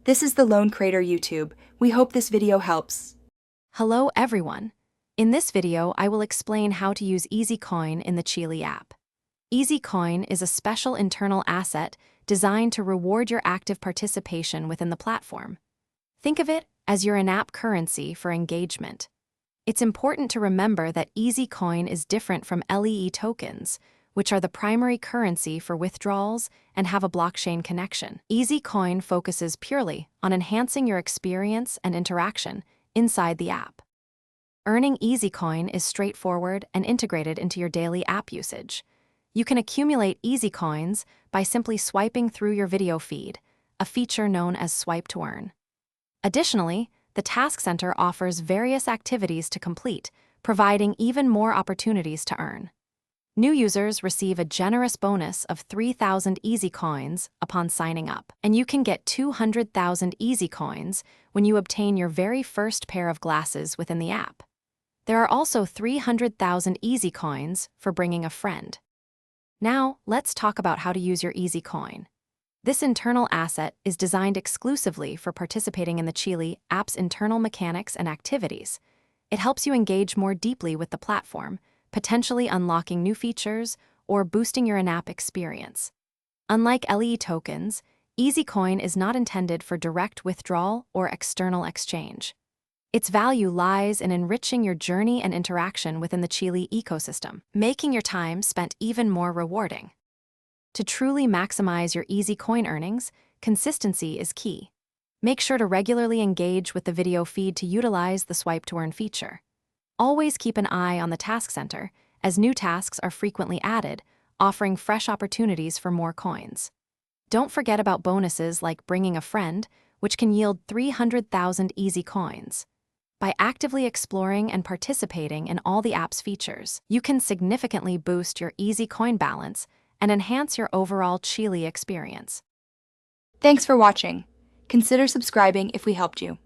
This is the Lone Crater YouTube. We hope this video helps. Hello everyone. In this video, I will explain how to use Easy Coin in the Cheelee app. Easy Coin is a special internal asset designed to reward your active participation within the platform. Think of it as your in-app currency for engagement. It's important to remember that Easy Coin is different from LEE tokens, which are the primary currency for withdrawals and have a blockchain connection. Easy Coin focuses purely on enhancing your experience and interaction inside the app. Earning Easy Coin is straightforward and integrated into your daily app usage. You can accumulate Easy Coins by simply swiping through your video feed, a feature known as Swipe to Earn. Additionally, the Task Center offers various activities to complete, providing even more opportunities to earn. New users receive a generous bonus of 3,000 Easy Coins upon signing up, and you can get 200,000 Easy Coins when you obtain your very first pair of glasses within the app. There are also 300,000 Easy Coins for bringing a friend. Now, let's talk about how to use your Easy Coin. This internal asset is designed exclusively for participating in the Cheelee app's internal mechanics and activities. It helps you engage more deeply with the platform, potentially unlocking new features or boosting your in-app experience. Unlike LEE tokens, Easy Coin is not intended for direct withdrawal or external exchange. Its value lies in enriching your journey and interaction within the Cheelee ecosystem, making your time spent even more rewarding. To truly maximize your Easy Coin earnings, consistency is key. Make sure to regularly engage with the video feed to utilize the Swipe to Earn feature. Always keep an eye on the Task Center, as new tasks are frequently added, offering fresh opportunities for more coins. Don't forget about bonuses like Bringing a Friend, which can yield 300,000 Easy Coins. By actively exploring and participating in all the app's features, you can significantly boost your Easy Coin balance and enhance your overall Cheelee experience. Thanks for watching. Consider subscribing if we helped you.